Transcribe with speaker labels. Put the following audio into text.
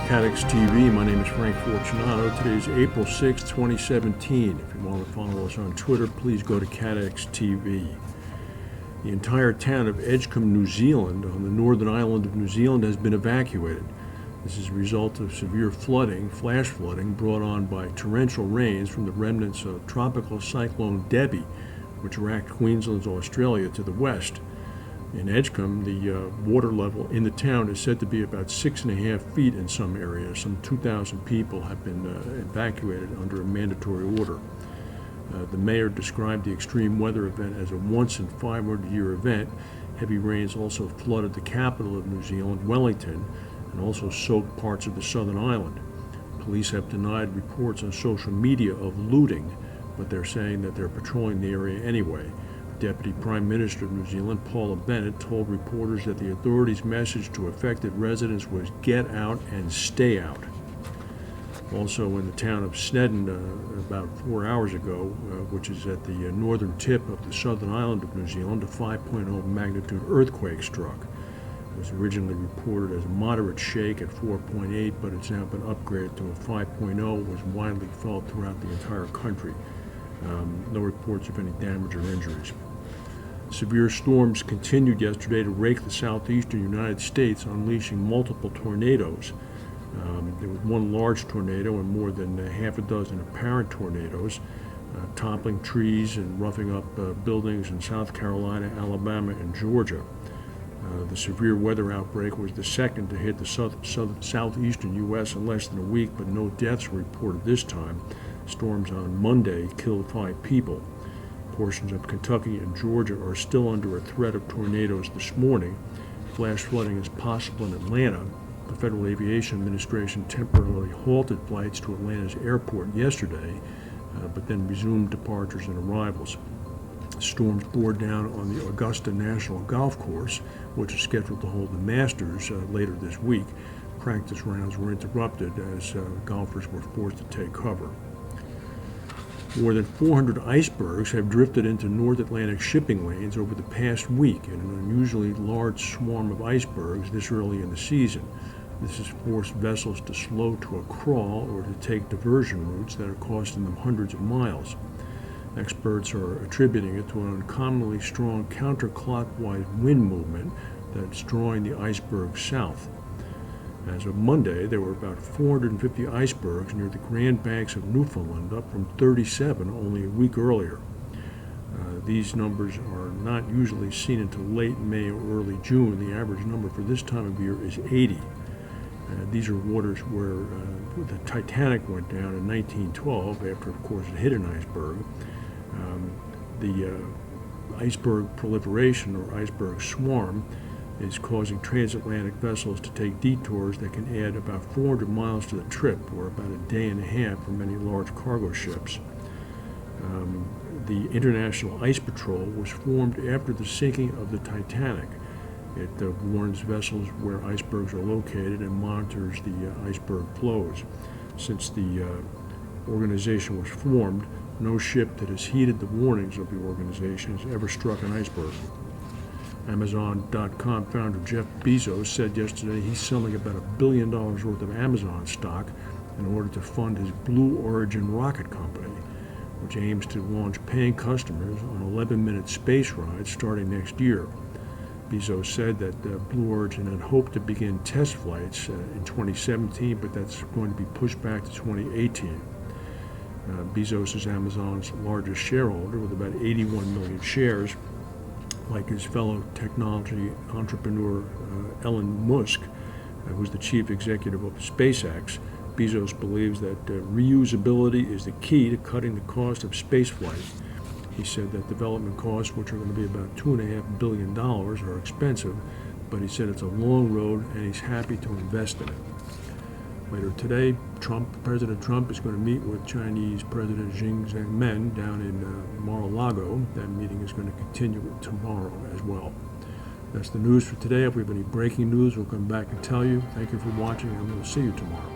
Speaker 1: CATEX TV. My name is Frank Fortunato. Today is April 6, 2017. If you want to follow us on Twitter, please go to CATEX TV. The entire town of Edgecombe, New Zealand, on the northern island of New Zealand, has been evacuated. This is a result of severe flooding, flash flooding, brought on by torrential rains from the remnants of Tropical Cyclone Debbie, which racked Queensland's Australia to the west. In Edgecombe, the water level in the town is said to be about 6.5 feet in some areas. Some 2,000 people have been evacuated under a mandatory order. The mayor described the extreme weather event as a once-in-500-year event. Heavy rains also flooded the capital of New Zealand, Wellington, and also soaked parts of the southern island. Police have denied reports on social media of looting, but they're saying that they're patrolling the area anyway. Deputy Prime Minister of New Zealand, Paula Bennett, told reporters that the authorities' message to affected residents was get out and stay out. Also in the town of Snedden, about 4 hours ago, which is at the northern tip of the southern island of New Zealand, a 5.0 magnitude earthquake struck. It was originally reported as a moderate shake at 4.8, but it's now been upgraded to a 5.0. It was widely felt throughout the entire country. No reports of any damage or injuries. Severe storms continued yesterday to rake the southeastern United States, unleashing multiple tornadoes. There was one large tornado and more than half a dozen apparent tornadoes, toppling trees and roughing up buildings in South Carolina, Alabama, and Georgia. The severe weather outbreak was the second to hit the southeastern U.S. in less than a week, but no deaths were reported this time. Storms on Monday killed 5 people. Portions of Kentucky and Georgia are still under a threat of tornadoes this morning. Flash flooding is possible in Atlanta. The Federal Aviation Administration temporarily halted flights to Atlanta's airport yesterday, but then resumed departures and arrivals. Storms bore down on the Augusta National Golf Course, which is scheduled to hold the Masters later this week. Practice rounds were interrupted as golfers were forced to take cover. More than 400 icebergs have drifted into North Atlantic shipping lanes over the past week in an unusually large swarm of icebergs this early in the season. This has forced vessels to slow to a crawl or to take diversion routes that are costing them hundreds of miles. Experts are attributing it to an uncommonly strong counterclockwise wind movement that's drawing the iceberg south. As of Monday, there were about 450 icebergs near the Grand Banks of Newfoundland, up from 37 only a week earlier. These numbers are not usually seen until late May or early June. The average number for this time of year is 80. These are waters where the Titanic went down in 1912 after, of course, it hit an iceberg. The iceberg proliferation or iceberg swarm is causing transatlantic vessels to take detours that can add about 400 miles to the trip, or about a day and a half for many large cargo ships. The International Ice Patrol was formed after the sinking of the Titanic. It warns vessels where icebergs are located and monitors the iceberg flows. Since the organization was formed, no ship that has heeded the warnings of the organization has ever struck an iceberg. Amazon.com founder Jeff Bezos said yesterday he's selling about $1 billion worth of Amazon stock in order to fund his Blue Origin rocket company, which aims to launch paying customers on 11-minute space rides starting next year. Bezos said that Blue Origin had hoped to begin test flights in 2017, but that's going to be pushed back to 2018. Bezos is Amazon's largest shareholder with about 81 million shares. Like his fellow technology entrepreneur Elon Musk, who's the chief executive of SpaceX, Bezos believes that reusability is the key to cutting the cost of spaceflight. He said that development costs, which are going to be about $2.5 billion, are expensive, but he said it's a long road and he's happy to invest in it. Later today, President Trump is going to meet with Chinese President Xi Jinping down in Mar-a-Lago. That meeting is going to continue tomorrow as well. That's the news for today. If we have any breaking news, we'll come back and tell you. Thank you for watching, and we'll see you tomorrow.